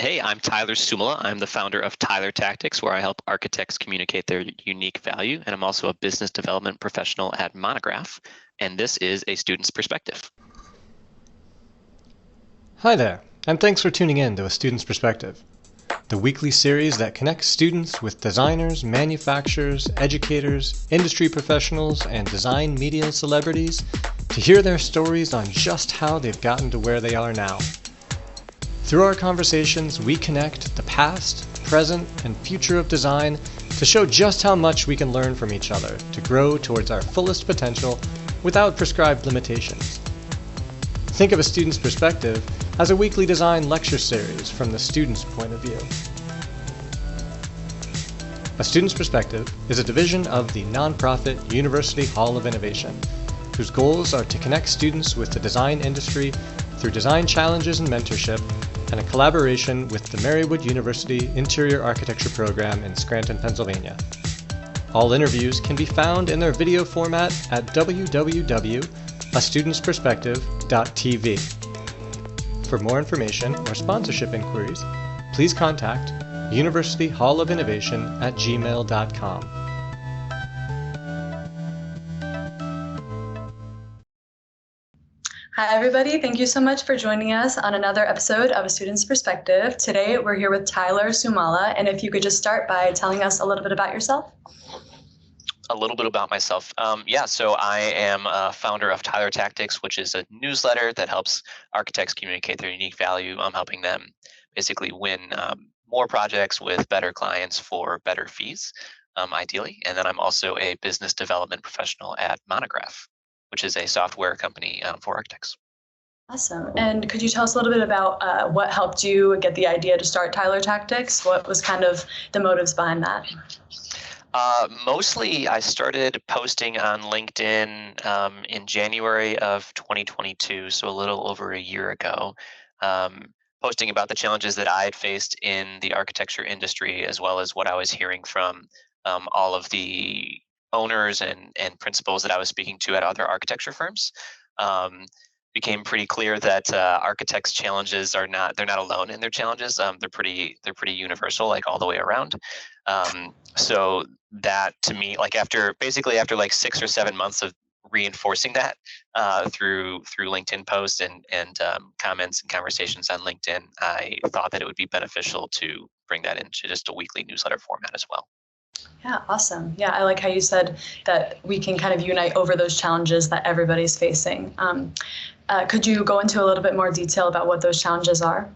Hey, I'm Tyler Soumala. I'm the founder of Tyler Tactics, where I help architects communicate their unique value. And I'm also a business development professional at Monograph. And this is a student's perspective. Hi there, and thanks for tuning in to A Student's Perspective, the weekly series that connects students with designers, manufacturers, educators, industry professionals, and design media celebrities to hear their stories on just how they've gotten to where they are now. Through our conversations, we connect the past, present, and future of design to show just how much we can learn from each other to grow towards our fullest potential without prescribed limitations. Think of A Student's Perspective as a weekly design lecture series from the student's point of view. A Student's Perspective is a division of the nonprofit University Hall of Innovation, whose goals are to connect students with the design industry through design challenges and mentorship, and a collaboration with the Marywood University Interior Architecture Program in Scranton, Pennsylvania. All interviews can be found in their video format at www.astudentsperspective.tv. For more information or sponsorship inquiries, please contact universityhallofinnovation@gmail.com. Hi, everybody. Thank you so much for joining us on another episode of A Student's Perspective. Today, we're here with Tyler Soumala, and if you could just start by telling us a little bit about yourself. A little bit about myself. So I am a founder of Tyler Tactics, which is a newsletter that helps architects communicate their unique value. I'm helping them basically win more projects with better clients for better fees, ideally. And then I'm also a business development professional at Monograph, which is a software company for architects. Awesome. And could you tell us a little bit about what helped you get the idea to start Tyler Tactics? What was kind of the motives behind that? Mostly, I started posting on LinkedIn in January of 2022, so a little over a year ago, posting about the challenges that I had faced in the architecture industry, as well as what I was hearing from all of the owners and principals that I was speaking to at other architecture firms. Became pretty clear that architects' challenges they're not alone in their challenges. They're pretty universal, like all the way around. So that to me, like after 6 or 7 months of reinforcing that through LinkedIn posts and comments and conversations on LinkedIn, I thought that it would be beneficial to bring that into just a weekly newsletter format as well. Yeah, awesome. Yeah, I like how you said that we can kind of unite over those challenges that everybody's facing. Could you go into a little bit more detail about what those challenges are?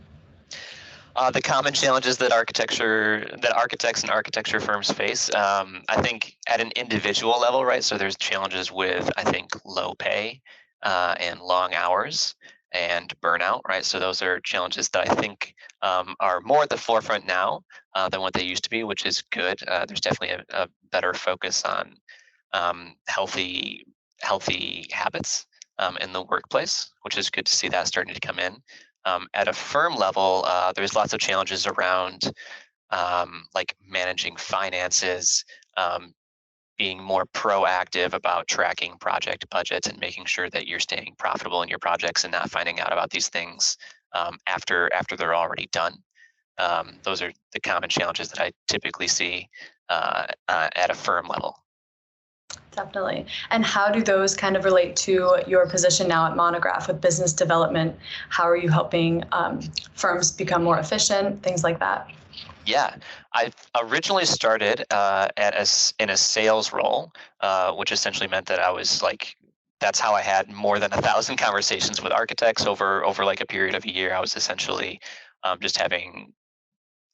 The common challenges that architects and architecture firms face, I think at an individual level, right? So there's challenges with, I think, low pay and long hours and burnout, right? So those are challenges that I think are more at the forefront now than what they used to be, which is good. There's definitely a better focus on healthy habits in the workplace, which is good to see that starting to come in. At a firm level, there's lots of challenges around like managing finances, being more proactive about tracking project budgets and making sure that you're staying profitable in your projects and not finding out about these things after they're already done. Those are the common challenges that I typically see at a firm level. Definitely. And how do those kind of relate to your position now at Monograph with business development? How are you helping firms become more efficient, things like that? Yeah, I originally started in a sales role, which essentially meant that I was like, that's how I had more than 1,000 conversations with architects over like a period of a year. I was essentially just having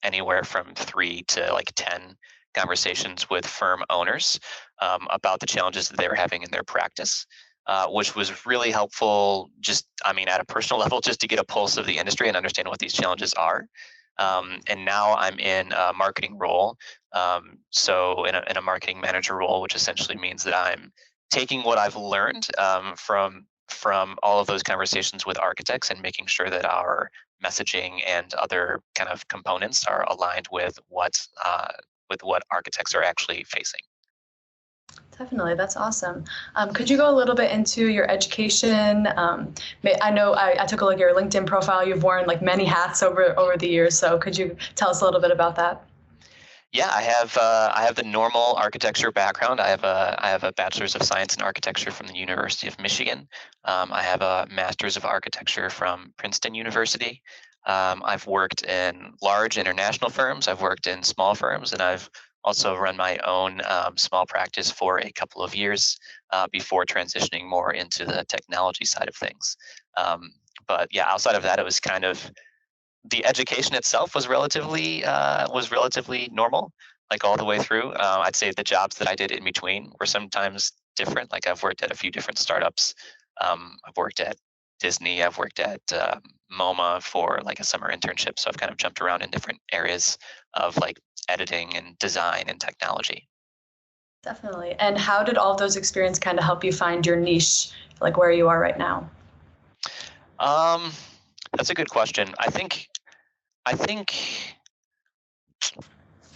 anywhere from 3 to like 10 conversations with firm owners about the challenges that they were having in their practice, which was really helpful. Just, I mean, at a personal level, just to get a pulse of the industry and understand what these challenges are. And now I'm in a marketing role. So in a marketing manager role, which essentially means that I'm taking what I've learned from all of those conversations with architects and making sure that our messaging and other kind of components are aligned with what architects are actually facing. Definitely, that's awesome. Could you go a little bit into your education? I know I took a look at your LinkedIn profile. You've worn like many hats over the years. So could you tell us a little bit about that? Yeah, I have the normal architecture background. I have a bachelor's of science in architecture from the University of Michigan. I have a master's of architecture from Princeton University. I've worked in large international firms. I've worked in small firms, and I've also run my own small practice for a couple of years before transitioning more into the technology side of things. Um, but yeah, outside of that, it was kind of the education itself was relatively normal, like all the way through. I'd say the jobs that I did in between were sometimes different. Like I've worked at a few different startups. I've worked at Disney. I've worked at MoMA for like a summer internship. So I've kind of jumped around in different areas of like editing and design and technology. Definitely. And how did all of those experiences kind of help you find your niche, like where you are right now? Um, that's a good question. I think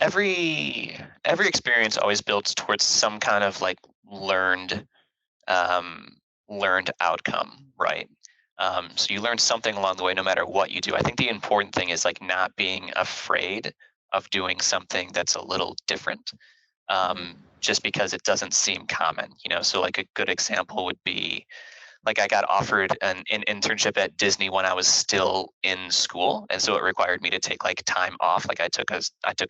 every experience always builds towards some kind of like learned um, learned outcome, right? So you learn something along the way, no matter what you do. I think the important thing is like not being afraid of doing something that's a little different, Mhm. just because it doesn't seem common. So like a good example would be like I got offered an internship at Disney when I was still in school, and so it required me to take like time off. Like I took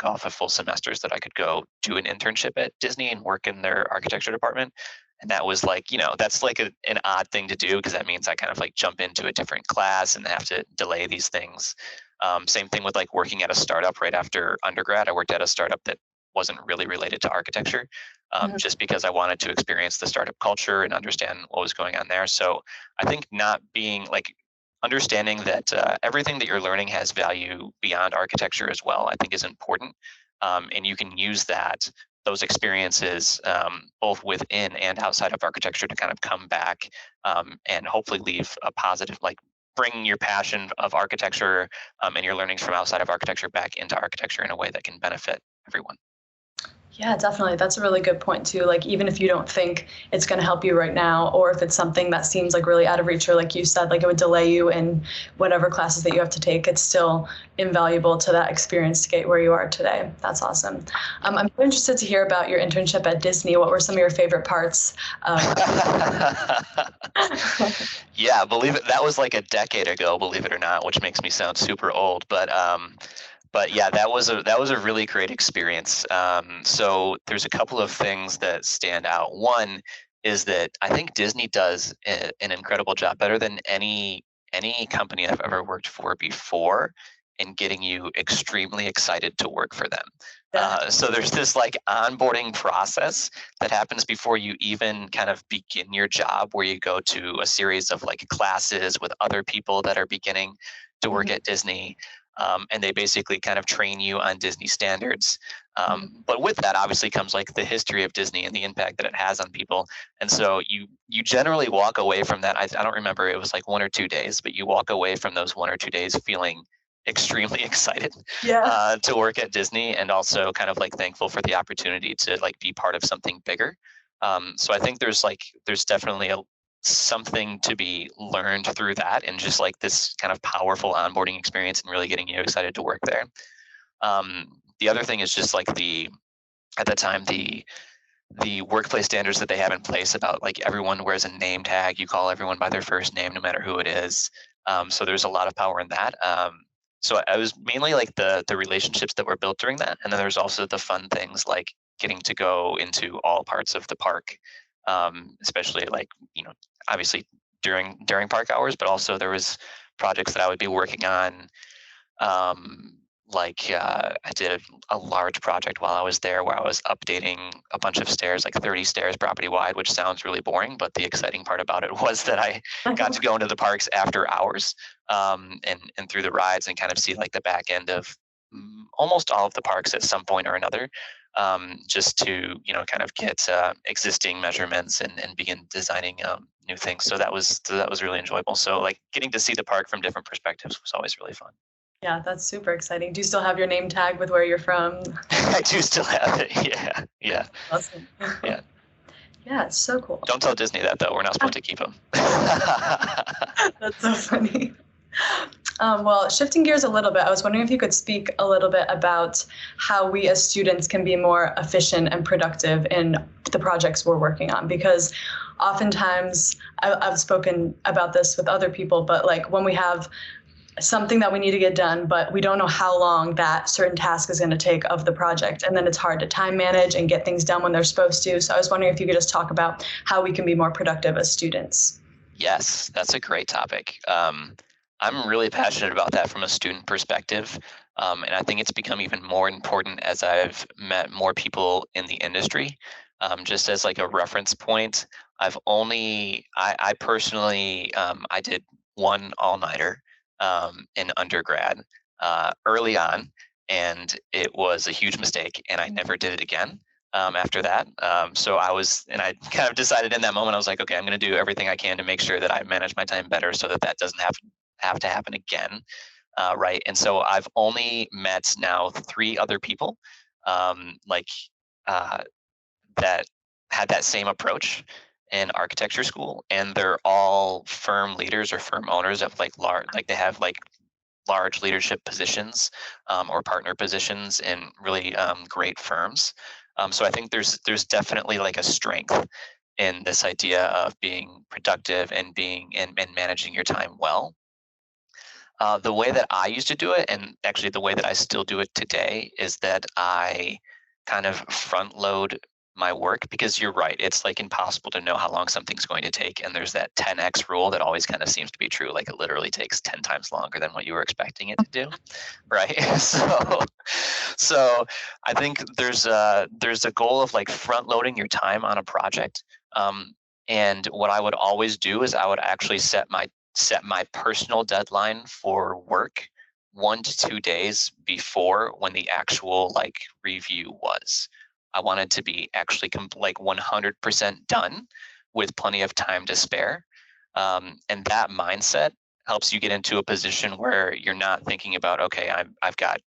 off a full semester so that I could go do an internship at Disney and work in their architecture department. And that was like, that's like an odd thing to do because that means I kind of like jump into a different class and have to delay these things. Same thing with like working at a startup right after undergrad. I worked at a startup that wasn't really related to architecture, Mhm. just because I wanted to experience the startup culture and understand what was going on there. So I think not being like understanding that everything that you're learning has value beyond architecture as well, I think is important. And you can use those experiences both within and outside of architecture to kind of come back and hopefully leave a positive, like bring your passion of architecture and your learnings from outside of architecture back into architecture in a way that can benefit everyone. Yeah, definitely. That's a really good point too. Like even if you don't think it's going to help you right now, or if it's something that seems like really out of reach, or like you said, like it would delay you in whatever classes that you have to take, it's still invaluable to that experience to get where you are today. That's awesome. I'm interested to hear about your internship at Disney. What were some of your favorite parts? Yeah, believe it. That was like a decade ago, believe it or not, which makes me sound super old. But yeah, that was a really great experience. So there's a couple of things that stand out. One is that I think Disney does an incredible job, better than any company I've ever worked for before, in getting you extremely excited to work for them. Yeah. So there's this like onboarding process that happens before you even kind of begin your job, where you go to a series of like classes with other people that are beginning to work Mhm. at Disney. And they basically kind of train you on Disney standards. Mhm. But with that, obviously, comes like the history of Disney and the impact that it has on people. And so you generally walk away from that. I don't remember, it was like 1 or 2 days, but you walk away from those 1 or 2 days feeling extremely excited Yeah. to work at Disney, and also kind of like thankful for the opportunity to like be part of something bigger. So I think there's definitely something to be learned through that, and just like this kind of powerful onboarding experience and really getting you excited to work there. The other thing is just like at the time the workplace standards that they have in place about like everyone wears a name tag. You call everyone by their first name, no matter who it is. So there's a lot of power in that. So I was mainly like the relationships that were built during that, and then there's also the fun things like getting to go into all parts of the park, especially like obviously during park hours, but also there was projects that I would be working on. Um, I did a large project while I was there where I was updating a bunch of stairs, like 30 stairs property wide, which sounds really boring. But the exciting part about it was that I got to go into the parks after hours, and through the rides, and kind of see like the back end of almost all of the parks at some point or another, just to kind of get existing measurements and begin designing new things. So that was really enjoyable. So like getting to see the park from different perspectives was always really fun. Yeah, that's super exciting. Do you still have your name tag with where you're from? I do still have it. Yeah, yeah, Awesome. yeah. Yeah, it's so cool. Don't tell Disney that, though. We're not supposed to keep them. That's so funny. Well, shifting gears a little bit, I was wondering if you could speak a little bit about how we as students can be more efficient and productive in the projects we're working on. Because oftentimes, I've spoken about this with other people, but like when we have something that we need to get done, but we don't know how long that certain task is going to take of the project. And then it's hard to time manage and get things done when they're supposed to. So I was wondering if you could just talk about how we can be more productive as students. Yes, that's a great topic. I'm really passionate about that from a student perspective. And I think it's become even more important as I've met more people in the industry. Just as like a reference point, I personally, I did one all-nighter in undergrad early on, and it was a huge mistake, and I never did it again. After that. And I kind of decided in that moment, I was like, okay, I'm going to do everything I can to make sure that I manage my time better so that doesn't have to happen again. Right. And so I've only met now 3 other people that had that same approach in architecture school. And they're all firm leaders or firm owners of they have large leadership positions or partner positions in really great firms. So I think there's definitely like a strength in this idea of being productive and and managing your time well. The way that I used to do it, and actually the way that I still do it today, is that I kind of front load my work, because you're right, it's like impossible to know how long something's going to take, and there's that 10x rule that always kind of seems to be true, like it literally takes 10 times longer than what you were expecting it to do, right? So I think there's a goal of like front loading your time on a project. And what I would always do is I would actually set my personal deadline for work 1 to 2 days before when the actual like review was. I wanted to be actually like 100% done with plenty of time to spare. And that mindset helps you get into a position where you're not thinking about, okay, I've got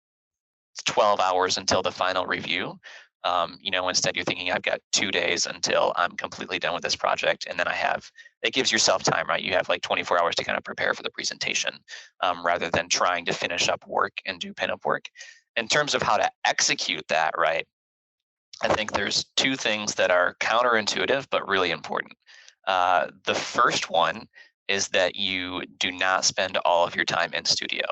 12 hours until the final review. Instead you're thinking I've got 2 days until I'm completely done with this project. And then it gives yourself time, right? You have like 24 hours to kind of prepare for the presentation rather than trying to finish up work and do pinup work. In terms of how to execute that, right? I think there's 2 things that are counterintuitive, but really important. The first one is that you do not spend all of your time in studio.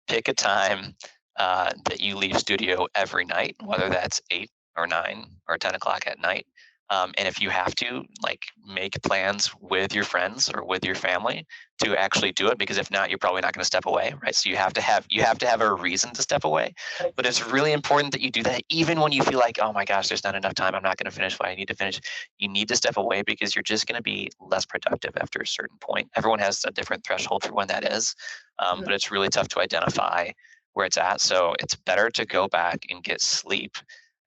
Pick a time that you leave studio every night, whether that's 8 or 9 or 10 o'clock at night. And if you have to, like, make plans with your friends or with your family to actually do it, because if not, you're probably not going to step away, right? So you have to have a reason to step away. But it's really important that you do that, even when you feel like, oh my gosh, there's not enough time, I'm not going to finish what I need to finish. You need to step away, because you're just going to be less productive after a certain point. Everyone has a different threshold for when that is, but it's really tough to identify where it's at. So it's better to go back and get sleep.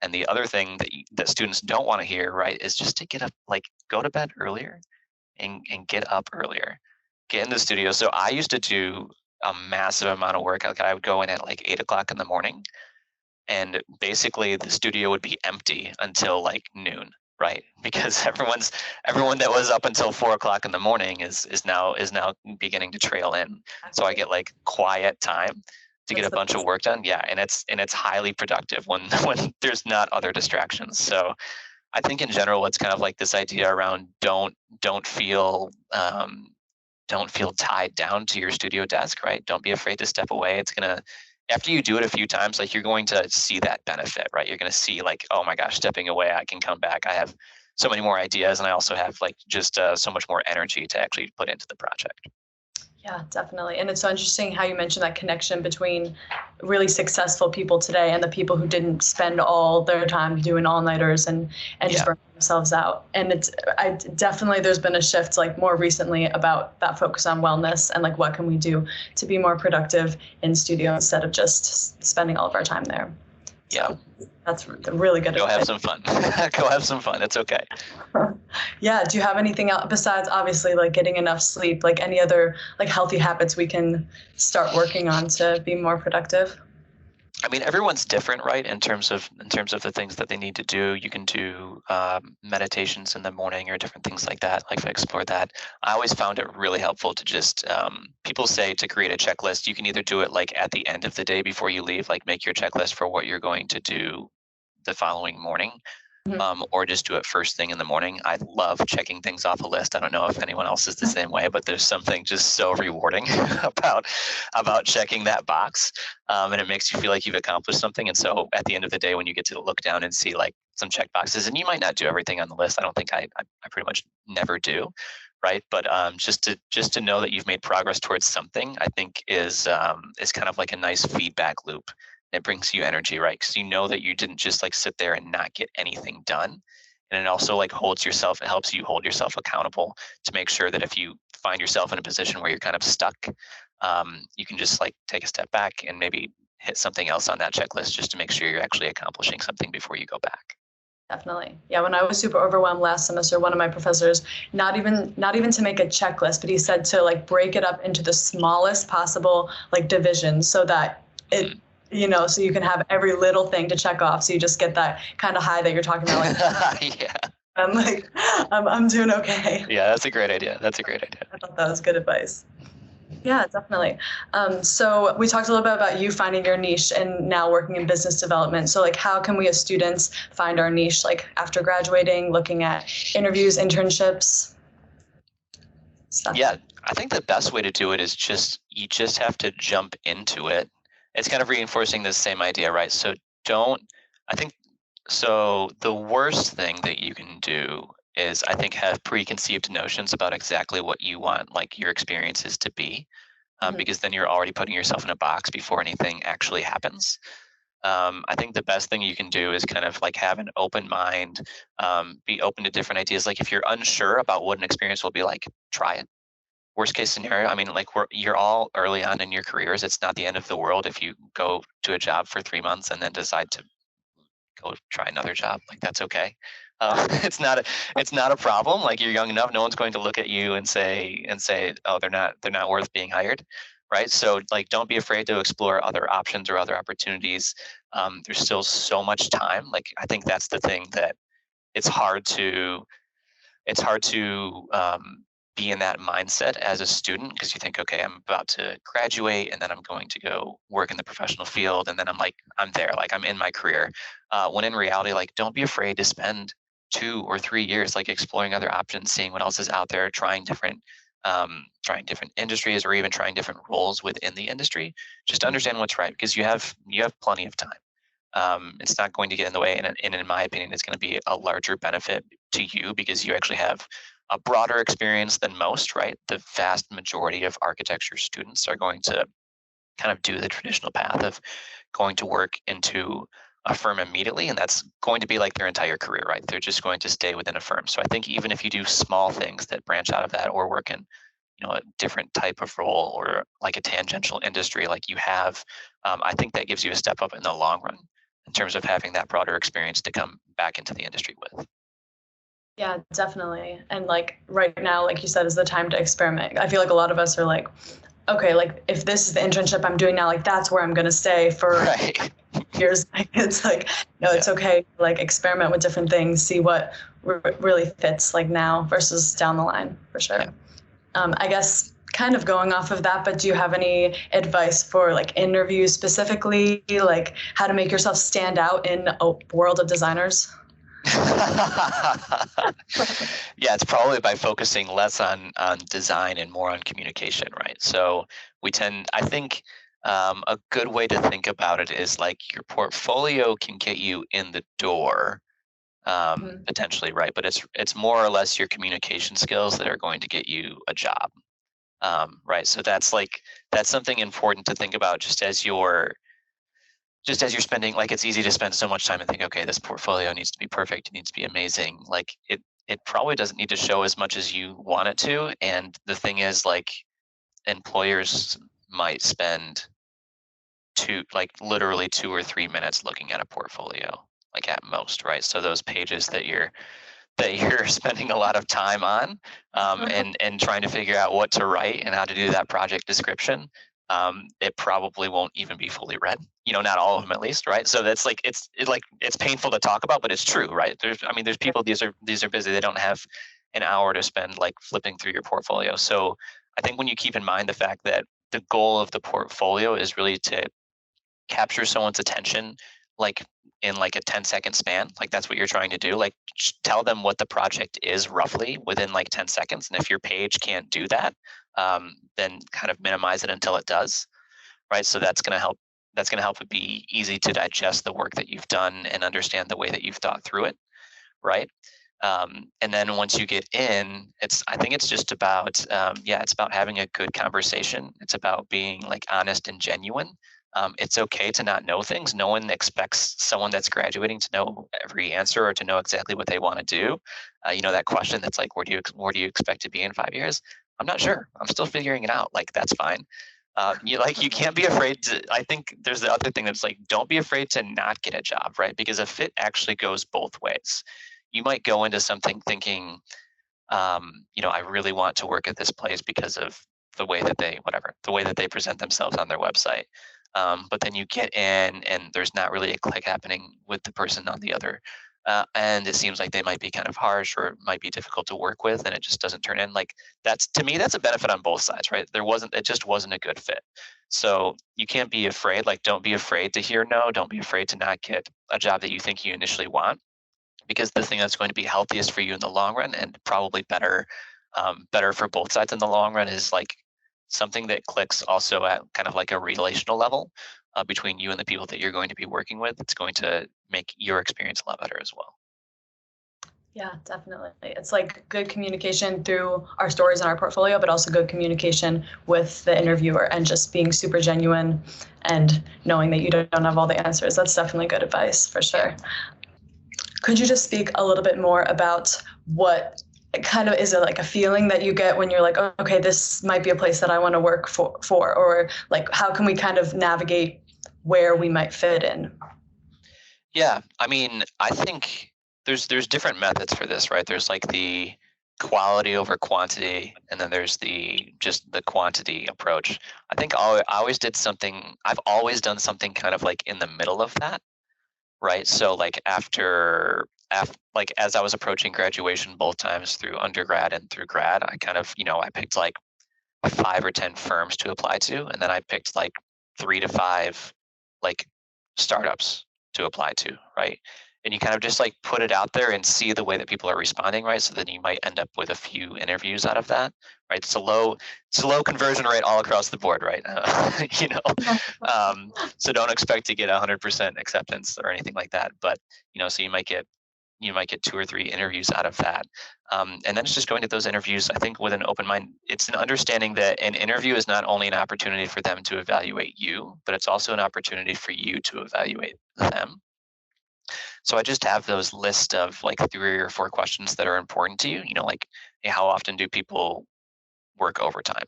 And the other thing that students don't want to hear, right, is just to get up, like go to bed earlier and get up earlier, get in the studio. So I used to do a massive amount of work. Like I would go in at like 8 o'clock in the morning, and basically the studio would be empty until like noon, right? Because everyone that was up until 4 o'clock in the morning is now beginning to trail in. So I get like quiet time to get a bunch of work done. Yeah, and it's highly productive when there's not other distractions. So I think in general it's kind of like this idea around don't feel tied down to your studio desk, right? Don't be afraid to step away. It's gonna, after you do it a few times, like you're going to see that benefit, right? You're gonna see like, oh my gosh, stepping away, I can come back. I have so many more ideas, and I also have like just so much more energy to actually put into the project. Yeah, definitely. And it's so interesting how you mentioned that connection between really successful people today and the people who didn't spend all their time doing all-nighters and just burning themselves out. And there's been a shift like more recently about that focus on wellness and like what can we do to be more productive in studio instead of just spending all of our time there. Yeah. So that's really good. Go have some fun. Go have some fun. It's okay. Yeah. Do you have anything else besides obviously like getting enough sleep, like any other like healthy habits we can start working on to be more productive? I mean, everyone's different, right? In terms of the things that they need to do. You can do meditations in the morning or different things like that. Like to explore that. I always found it really helpful to just people say to create a checklist. You can either do it like at the end of the day before you leave, like make your checklist for what you're going to do the following morning, Mhm. or just do it first thing in the morning. I love checking things off a list. I don't know if anyone else is the same way, but there's something just so rewarding about checking that box, and it makes you feel like you've accomplished something. And so at the end of the day, when you get to look down and see like some check boxes, and you might not do everything on the list. I don't think I pretty much never do, right? But just to know that you've made progress towards something, I think is kind of like a nice feedback loop. It brings you energy, right? Because you know that you didn't just like sit there and not get anything done. And it also like it helps you hold yourself accountable to make sure that if you find yourself in a position where you're kind of stuck, you can just like take a step back and maybe hit something else on that checklist just to make sure you're actually accomplishing something before you go back. Definitely. Yeah, when I was super overwhelmed last semester, one of my professors, not even to make a checklist, but he said to like break it up into the smallest possible like divisions so that it Mm. so you can have every little thing to check off. So you just get that kind of high that you're talking about, like Yeah. I'm like I'm doing okay. Yeah, that's a great idea. That's a great idea. I thought that was good advice. Yeah, definitely. So we talked a little bit about you finding your niche and now working in business development. So like how can we as students find our niche like after graduating, looking at interviews, internships, stuff? Yeah, I think the best way to do it is you just have to jump into it. It's kind of reinforcing the same idea, right? So don't I think so the worst thing that you can do is I think have preconceived notions about exactly what you want like your experiences to be, Mhm. because then you're already putting yourself in a box before anything actually happens. I think the best thing you can do is kind of like have an open mind, be open to different ideas. Like if you're unsure about what an experience will be like, try it. Worst case scenario, I mean, like you're all early on in your careers. It's not the end of the world if you go to a job for 3 months and then decide to go try another job. Like that's okay. It's not a problem. Like you're young enough. No one's going to look at you and say, oh, they're not worth being hired, right? So like, don't be afraid to explore other options or other opportunities. There's still so much time. Like I think that's the thing that it's hard to be in that mindset as a student because you think, okay, I'm about to graduate and then I'm going to go work in the professional field and then I'm there, like I'm in my career. When in reality, like don't be afraid to spend 2 or 3 years like exploring other options, seeing what else is out there, trying different industries or even trying different roles within the industry. Just to understand what's right because you have plenty of time. It's not going to get in the way, and in my opinion, it's going to be a larger benefit to you because you actually have a broader experience than most, right? The vast majority of architecture students are going to kind of do the traditional path of going to work into a firm immediately, and that's going to be like their entire career, right? They're just going to stay within a firm. So I think even if you do small things that branch out of that or work in a different type of role or like a tangential industry like you have, I think that gives you a step up in the long run in terms of having that broader experience to come back into the industry with. Yeah, definitely. And like right now, like you said, is the time to experiment. I feel like a lot of us are like, okay, like if this is the internship I'm doing now, like that's where I'm gonna stay for Right. years. Like, it's like, no, it's Yeah. okay. Like experiment with different things, see what really fits like now versus down the line for sure. Yeah. I guess kind of going off of that, but do you have any advice for like interviews specifically, like how to make yourself stand out in a world of designers? Yeah, it's probably by focusing less on design and more on communication, right? So I think a good way to think about it is like your portfolio can get you in the door, Mhm. potentially, right? But it's more or less your communication skills that are going to get you a job, right? So that's something important to think about just as you're spending, like it's easy to spend so much time and think, okay, this portfolio needs to be perfect, it needs to be amazing. Like it probably doesn't need to show as much as you want it to. And the thing is, like employers might spend like literally 2 or 3 minutes looking at a portfolio, like at most, right? So those pages that you're spending a lot of time on, and trying to figure out what to write and how to do that project description, it probably won't even be fully read. Not all of them at least, right? So that's like it's painful to talk about, but it's true, right? There's people, these are busy. They don't have an hour to spend like flipping through your portfolio. So I think when you keep in mind the fact that the goal of the portfolio is really to capture someone's attention, like in like a 10-second span, like that's what you're trying to do. Like tell them what the project is roughly within like 10 seconds. And if your page can't do that, then kind of minimize it until it does, right? So that's going to help. That's going to help it be easy to digest the work that you've done and understand the way that you've thought through it, right? And then once you get in, I think it's just about it's about having a good conversation. It's about being like honest and genuine. It's okay to not know things. No one expects someone that's graduating to know every answer or to know exactly what they want to do. That question that's like, where do you expect to be in 5 years? I'm not sure. I'm still figuring it out. Like that's fine. You can't be afraid to. I think there's the other thing that's like, don't be afraid to not get a job, right? Because a fit actually goes both ways. You might go into something thinking, I really want to work at this place because of the way that they present themselves on their website. But then you get in and there's not really a click happening with the person on the other. And it seems like they might be kind of harsh or it might be difficult to work with, and it just doesn't turn in. Like to me, that's a benefit on both sides, right? It just wasn't a good fit. So you can't be afraid. Like, don't be afraid to hear no. Don't be afraid to not get a job that you think you initially want, because the thing that's going to be healthiest for you in the long run and probably better for both sides in the long run is like something that clicks also at kind of like a relational level between you and the people that you're going to be working with. It's going to make your experience a lot better as well. Yeah, definitely. It's like good communication through our stories and our portfolio, but also good communication with the interviewer and just being super genuine and knowing that you don't have all the answers. That's definitely good advice for sure. Could you just speak a little bit more about what kind of is it like a feeling that you get when you're like, oh, okay, this might be a place that I want to work for, or like how can we kind of navigate where we might fit in? Yeah, I think there's different methods for this, right? There's like the quality over quantity, and then there's just the quantity approach. I think I've always done something kind of like in the middle of that, right? So like after like as I was approaching graduation both times through undergrad and through grad, I kind of, I picked like 5 or 10 firms to apply to, and then I picked like 3 to 5 like startups to apply to, right? And you kind of just like put it out there and see the way that people are responding, right? So then you might end up with a few interviews out of that, right? It's a low conversion rate all across the board, right? So don't expect to get 100% acceptance or anything like that, but so you might get 2 or 3 interviews out of that. And then it's just going to those interviews, I think, with an open mind. It's an understanding that an interview is not only an opportunity for them to evaluate you, but it's also an opportunity for you to evaluate them. So I just have those list of like 3 or 4 questions that are important to you. Like, hey, how often do people work overtime?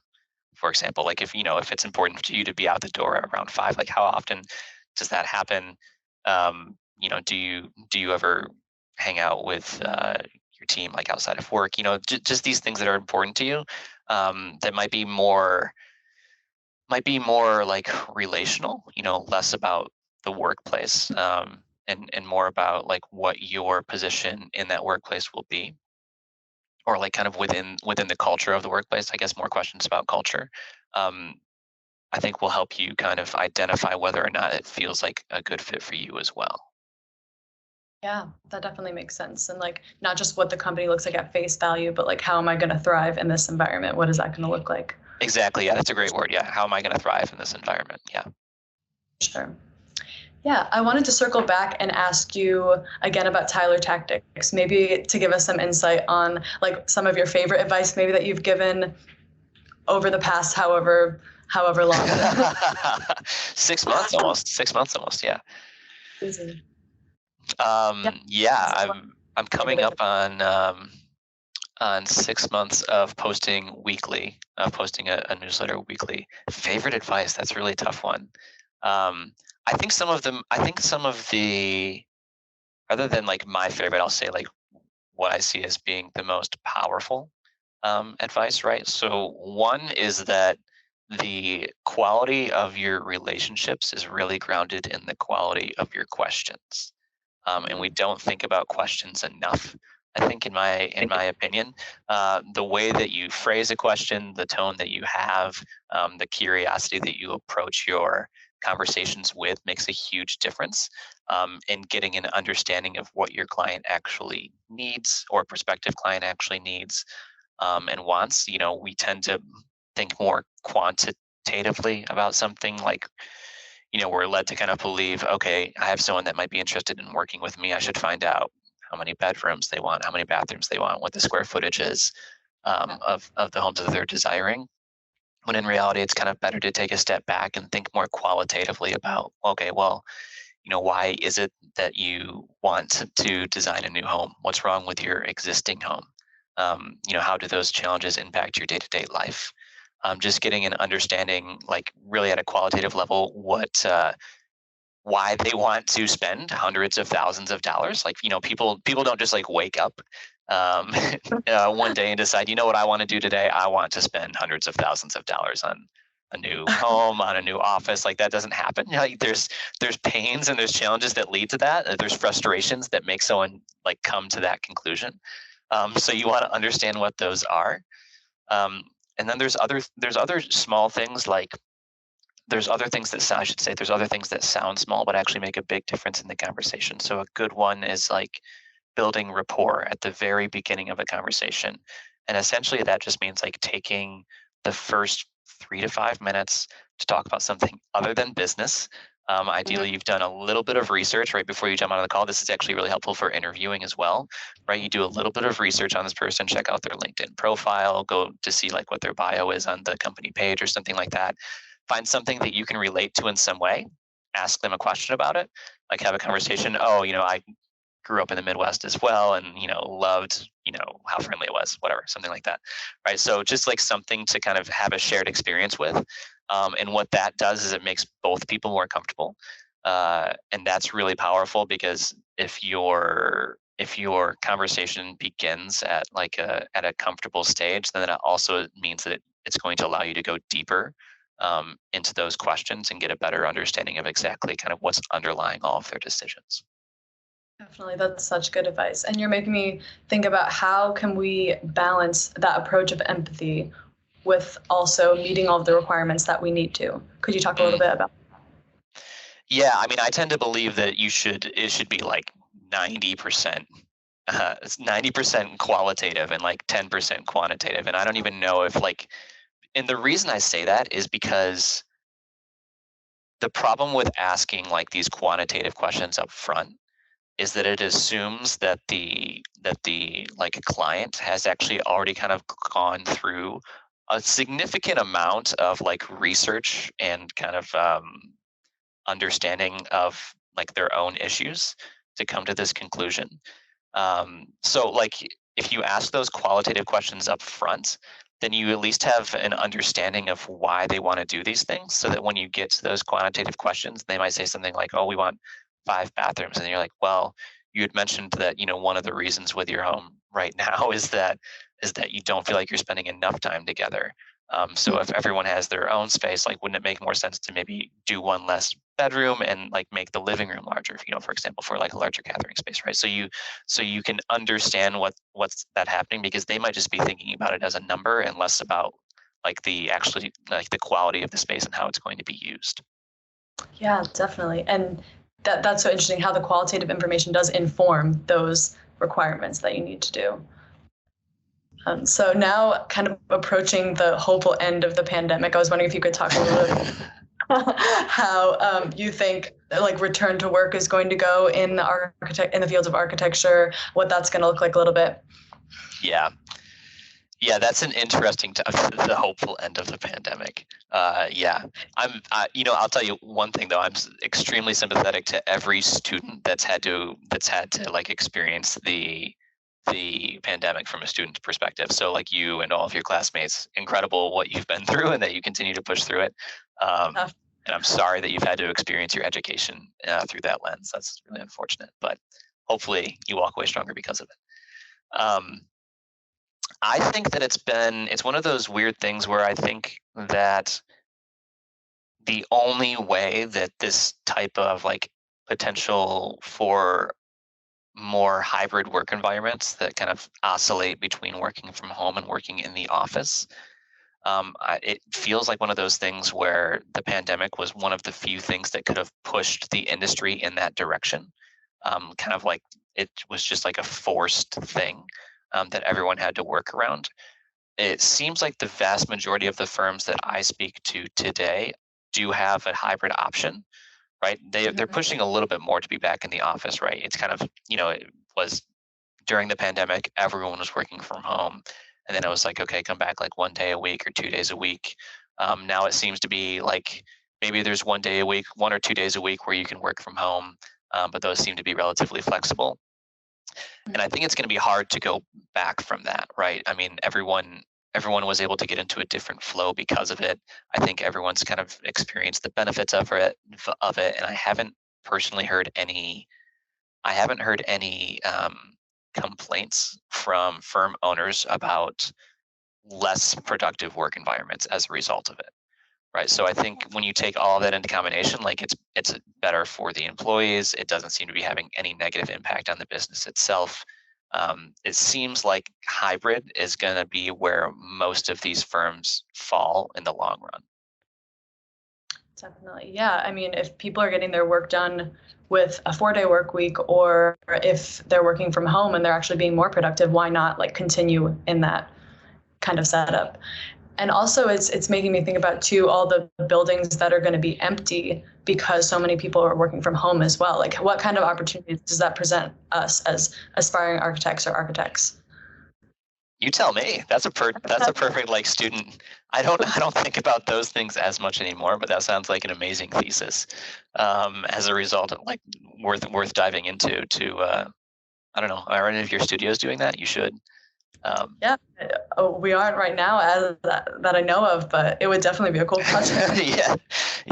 For example, like if it's important to you to be out the door around 5, like how often does that happen? Do you ever hang out with your team like outside of work? Just these things that are important to you, that might be more like relational. Less about the workplace, and more about like what your position in that workplace will be, or like kind of within the culture of the workplace. I guess more questions about culture. Um, I think will help you kind of identify whether or not it feels like a good fit for you as well. Yeah, that definitely makes sense. And like not just what the company looks like at face value, but like how am I going to thrive in this environment? What is that going to look like? Exactly. Yeah, that's a great word. Yeah. How am I going to thrive in this environment? Yeah. Sure. Yeah, I wanted to circle back and ask you again about Tyler tactics, maybe to give us some insight on like some of your favorite advice maybe that you've given over the past however long. 6 months almost. 6 months almost. Yeah. Easy. Yeah, I'm coming up on 6 months of posting weekly, posting a newsletter weekly. Favorite advice? That's a really tough one. I think some of the, other than like my favorite, I'll say like what I see as being the most powerful advice, right? So one is that the quality of your relationships is really grounded in the quality of your questions. And we don't think about questions enough. I think, in my opinion, the way that you phrase a question, the tone that you have, the curiosity that you approach your conversations with makes a huge difference in getting an understanding of what your client actually needs or prospective client actually needs and wants. We tend to think more quantitatively about something like, we're led to kind of believe, okay, I have someone that might be interested in working with me. I should find out how many bedrooms they want, how many bathrooms they want, what the square footage is of the homes that they're desiring. When in reality, it's kind of better to take a step back and think more qualitatively about, okay, well, why is it that you want to design a new home? What's wrong with your existing home? How do those challenges impact your day-to-day life? Just getting an understanding, like really at a qualitative level, why they want to spend hundreds of thousands of dollars. Like, people don't just like wake up um, one day and decide, what I want to do today? I want to spend hundreds of thousands of dollars on a new home, on a new office. Like that doesn't happen. Like, there's pains and there's challenges that lead to that. There's frustrations that make someone like come to that conclusion. So you want to understand what those are. And then there's other small things like there's other things that I should say there's other things that sound small but actually make a big difference in the conversation. So a good one is like building rapport at the very beginning of a conversation. And essentially that just means like taking the first 3 to 5 minutes to talk about something other than business. Ideally, you've done a little bit of research right before you jump on the call. This is actually really helpful for interviewing as well, right? You do a little bit of research on this person, check out their LinkedIn profile, go to see like what their bio is on the company page or something like that. Find something that you can relate to in some way. Ask them a question about it, like have a conversation. Oh, I grew up in the Midwest as well, and loved how friendly it was, whatever, something like that, right? So just like something to kind of have a shared experience with, and what that does is it makes both people more comfortable, and that's really powerful because if your conversation begins at a comfortable stage, then that also means that it's going to allow you to go deeper into those questions and get a better understanding of exactly kind of what's underlying all of their decisions. Definitely, that's such good advice. And you're making me think about how can we balance that approach of empathy with also meeting all of the requirements that we need to. Could you talk a little bit about? Yeah, I mean, I tend to believe that it should be like 90%, 90% qualitative and like 10% quantitative. And I don't even know if and the reason I say that is because the problem with asking like these quantitative questions up front is that it assumes that the like client has actually already kind of gone through a significant amount of like research and kind of understanding of like their own issues to come to this conclusion. So like if you ask those qualitative questions up front, then you at least have an understanding of why they want to do these things, so that when you get to those quantitative questions, they might say something like, oh, we want 5 bathrooms. And you're like, well, you had mentioned that, one of the reasons with your home right now is that you don't feel like you're spending enough time together. So if everyone has their own space, like, wouldn't it make more sense to maybe do one less bedroom and like make the living room larger, for example, for like a larger gathering space, right? So you can understand what's that happening, because they might just be thinking about it as a number and less about like the quality of the space and how it's going to be used. Yeah, definitely. And that's so interesting how the qualitative information does inform those requirements that you need to do. So now, kind of approaching the hopeful end of the pandemic, I was wondering if you could talk a little bit how you think like return to work is going to go in the fields of architecture, what that's going to look like a little bit. Yeah, that's an interesting the hopeful end of the pandemic. Yeah, I'll tell you one thing though. I'm extremely sympathetic to every student that's had to like experience the pandemic from a student perspective. So like you and all of your classmates, incredible what you've been through and that you continue to push through it. And I'm sorry that you've had to experience your education through that lens. That's really unfortunate, but hopefully you walk away stronger because of it. I think that it's one of those weird things where I think that the only way that this type of like potential for more hybrid work environments that kind of oscillate between working from home and working in the office. It feels like one of those things where the pandemic was one of the few things that could have pushed the industry in that direction. Kind of like it was just like a forced thing that everyone had to work around. It seems like the vast majority of the firms that I speak to today do have a hybrid option, right? They're pushing a little bit more to be back in the office, right? It's kind of, it was during the pandemic, everyone was working from home. And then it was like, okay, come back like 1 day a week or 2 days a week. Now it seems to be like maybe there's 1 day a week, 1 or 2 days a week where you can work from home, but those seem to be relatively flexible. And I think it's going to be hard to go back from that, right? I mean, everyone was able to get into a different flow because of it. I think everyone's kind of experienced the benefits of it, and I haven't personally heard any. I haven't heard any complaints from firm owners about less productive work environments as a result of it, right? So I think when you take all of that into combination, like it's better for the employees. It doesn't seem to be having any negative impact on the business itself. It seems like hybrid is going to be where most of these firms fall in the long run. Definitely. Yeah. I mean, if people are getting their work done with a 4-day work week, or if they're working from home and they're actually being more productive, why not like continue in that kind of setup? And also it's making me think about too, all the buildings that are going to be empty because so many people are working from home as well. Like what kind of opportunities does that present us as aspiring architects or architects? You tell me. That's a perfect like student. I don't think about those things as much anymore, but that sounds like an amazing thesis. As a result of like worth diving into. I don't know. Are any of your studios doing that? You should. Yeah, we aren't right now as that I know of, but it would definitely be a cool project. yeah.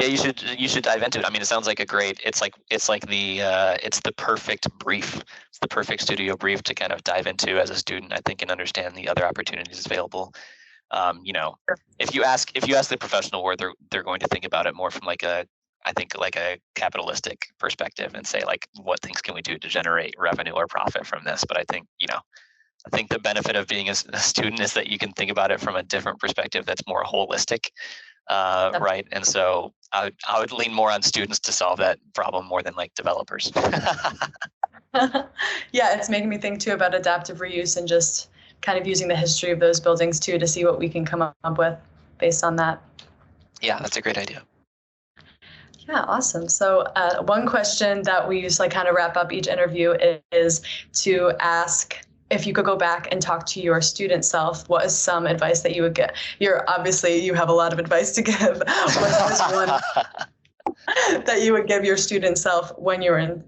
You should dive into it. I mean, it sounds like a great. It's like it's the perfect brief. It's the perfect studio brief to kind of dive into as a student, I think, and understand the other opportunities available. If you ask the professional world, they're going to think about it more from like a capitalistic perspective and say like, what things can we do to generate revenue or profit from this? But I think the benefit of being a student is that you can think about it from a different perspective that's more holistic, right? And so I would lean more on students to solve that problem more than like developers. Yeah, it's making me think too about adaptive reuse and just kind of using the history of those buildings too to see what we can come up with based on that. Yeah, that's a great idea. Yeah, awesome. So one question that we use to like kind of wrap up each interview is to ask, if you could go back and talk to your student self, what is some advice that you would get? You have a lot of advice to give. What is one that you would give your student self when you were in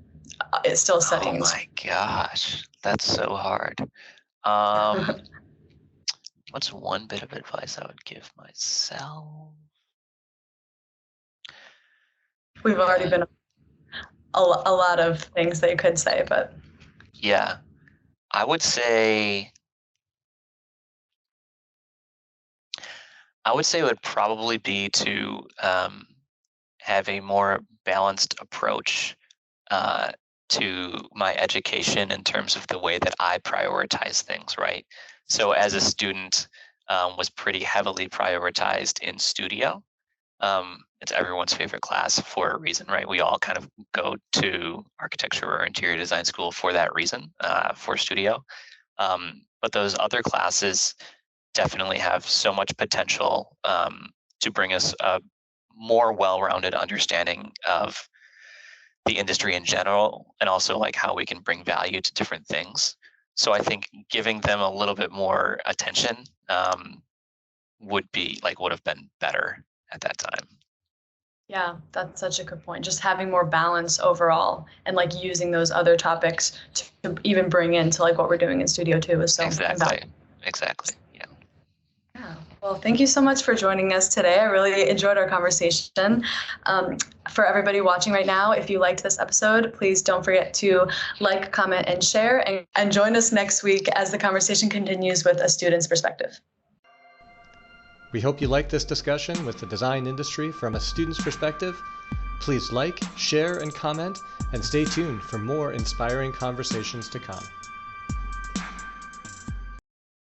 still studying? Oh my gosh, that's so hard. What's one bit of advice I would give myself? We've already been a lot of things that you could say, but yeah. I would say it would probably be to have a more balanced approach to my education in terms of the way that I prioritize things, right? So as a student, was pretty heavily prioritized in studio. It's everyone's favorite class for a reason, right? We all kind of go to architecture or interior design school for that reason, for studio. But those other classes definitely have so much potential to bring us a more well-rounded understanding of the industry in general, and also like how we can bring value to different things. So I think giving them a little bit more attention would have been better at that time. yeah, that's such a good point. Just having more balance overall and like using those other topics to even bring into like what we're doing in studio too is so Exactly. Yeah. Well, thank you so much for joining us today. I really enjoyed our conversation. For everybody watching right now, if you liked this episode, please don't forget to like, comment, and share, and join us next week as the conversation continues with a student's perspective. We hope you like this discussion with the design industry from a student's perspective. Please like, share, and comment, and stay tuned for more inspiring conversations to come.